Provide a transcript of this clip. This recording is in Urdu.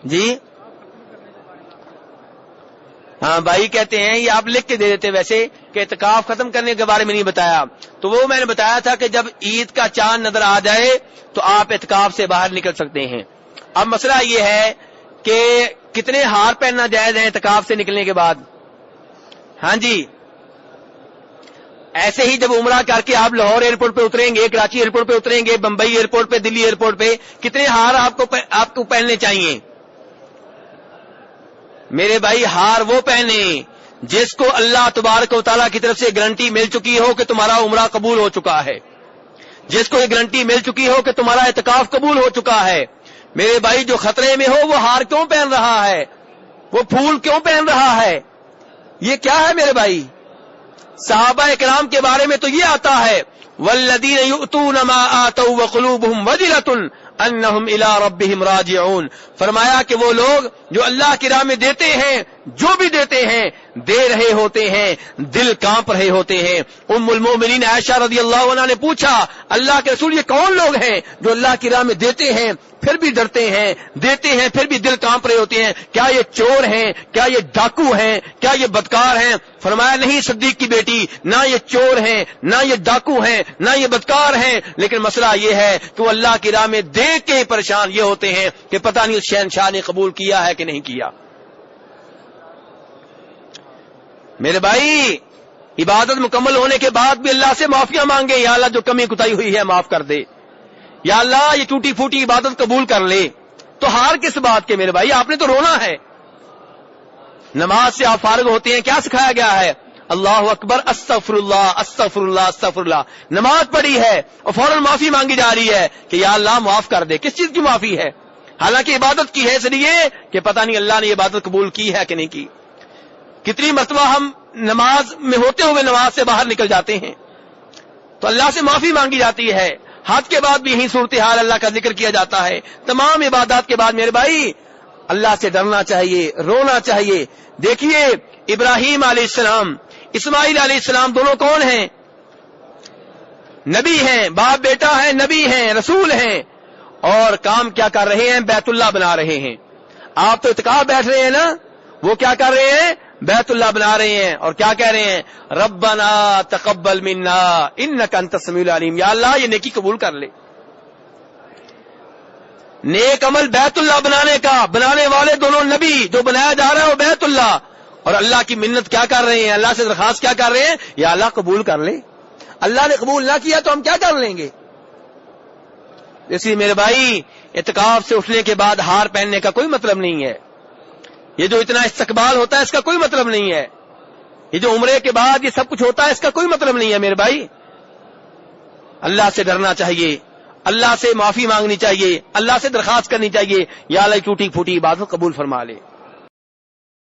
جی ہاں بھائی کہتے ہیں یہ آپ لکھ کے دے دیتے ویسے کہ اعتکاف ختم کرنے کے بارے میں نہیں بتایا، تو وہ میں نے بتایا تھا کہ جب عید کا چاند نظر آ جائے تو آپ اعتکاف سے باہر نکل سکتے ہیں۔ اب مسئلہ یہ ہے کہ کتنے ہار پہننا جائز ہے اعتکاف سے نکلنے کے بعد؟ ہاں جی ایسے ہی جب عمرہ کر کے آپ لاہور ایئرپورٹ پہ اتریں گے، کراچی ایئرپورٹ پہ اتریں گے، بمبئی ایئرپورٹ پہ، دلی ایئرپورٹ پہ، کتنے ہار آپ کو پہننے چاہیے؟ میرے بھائی ہار وہ پہنے جس کو اللہ تبارک و تعالیٰ کی طرف سے گارنٹی مل چکی ہو کہ تمہارا عمرہ قبول ہو چکا ہے، جس کو یہ گارنٹی مل چکی ہو کہ تمہارا اعتکاف قبول ہو چکا ہے۔ میرے بھائی جو خطرے میں ہو وہ ہار کیوں پہن رہا ہے، وہ پھول کیوں پہن رہا ہے؟ یہ کیا ہے میرے بھائی؟ صحابہ کرام کے بارے میں تو یہ آتا ہے والذین یؤتون ما آتوا وقلوبهم وجلۃ انہم الی ربہم راجعون، فرمایا کہ وہ لوگ جو اللہ کی راہ میں دیتے ہیں، جو بھی دیتے ہیں، دے رہے ہوتے ہیں، دل کانپ رہے ہوتے ہیں۔ ام المومنین عائشہ رضی اللہ عنہا نے پوچھا اللہ کے رسول یہ کون لوگ ہیں جو اللہ کی راہ میں دیتے ہیں پھر بھی ڈرتے ہیں، دیتے ہیں پھر بھی دل کانپ رہے ہوتے ہیں؟ کیا یہ چور ہیں؟ کیا یہ ڈاکو ہیں؟ کیا یہ بدکار ہیں؟ فرمایا نہیں صدیق کی بیٹی، نہ یہ چور ہیں، نہ یہ ڈاکو ہیں، نہ یہ بدکار ہیں، لیکن مسئلہ یہ ہے کہ وہ اللہ کی راہ میں دے کے پریشان یہ ہوتے ہیں کہ پتہ نہیں اس شہنشاہ نے قبول کیا ہے کہ نہیں کیا۔ میرے بھائی عبادت مکمل ہونے کے بعد بھی اللہ سے معافیاں مانگے، یا اللہ جو کمی کوتاہی ہوئی ہے معاف کر دے، یا اللہ یہ ٹوٹی پھوٹی عبادت قبول کر لے۔ تو ہار کس بات کے میرے بھائی؟ آپ نے تو رونا ہے۔ نماز سے آپ فارغ ہوتے ہیں، کیا سکھایا گیا ہے؟ اللہ اکبر، استغفر اللہ استغفر اللہ استغفر اللہ۔ نماز پڑھی ہے اور فوراً معافی مانگی جا رہی ہے کہ یا اللہ معاف کر دے۔ کس چیز کی معافی ہے؟ حالانکہ عبادت کی ہے اس لیے کہ پتہ نہیں اللہ نے یہ عبادت قبول کی ہے کہ نہیں کی۔ کتنی مرتبہ ہم نماز میں ہوتے ہوئے نماز سے باہر نکل جاتے ہیں تو اللہ سے معافی مانگی جاتی ہے۔ حج کے بعد بھی یہی صورتحال، اللہ کا ذکر کیا جاتا ہے۔ تمام عبادات کے بعد میرے بھائی اللہ سے ڈرنا چاہیے، رونا چاہیے۔ دیکھیے ابراہیم علیہ السلام، اسماعیل علیہ السلام دونوں کون ہیں؟ نبی ہیں، باپ بیٹا ہیں، نبی ہیں، رسول ہیں، اور کام کیا کر رہے ہیں؟ بیت اللہ بنا رہے ہیں۔ آپ تو اعتکاف بیٹھ رہے ہیں نا، وہ کیا کر رہے ہیں؟ بیت اللہ بنا رہے ہیں، اور کیا کہہ رہے ہیں؟ ربنا تقبل منا انک انت السمیع العلیم، یا اللہ یہ نیکی قبول کر لے۔ نیک عمل بیت اللہ بنانے کا، بنانے والے دونوں نبی، جو بنایا جا رہا ہے وہ بیت اللہ، اور اللہ کی منت کیا کر رہے ہیں؟ اللہ سے درخواست کیا کر رہے ہیں؟ یا اللہ قبول کر لے۔ اللہ نے قبول نہ کیا تو ہم کیا کر لیں گے؟ اس لیے میرے بھائی اعتکاف سے اٹھنے کے بعد ہار پہننے کا کوئی مطلب نہیں ہے، یہ جو اتنا استقبال ہوتا ہے اس کا کوئی مطلب نہیں ہے، یہ جو عمرے کے بعد یہ سب کچھ ہوتا ہے اس کا کوئی مطلب نہیں ہے۔ میرے بھائی اللہ سے ڈرنا چاہیے، اللہ سے معافی مانگنی چاہیے، اللہ سے درخواست کرنی چاہیے، یا اللہ ٹوٹی پھوٹی عبادت قبول فرما لے۔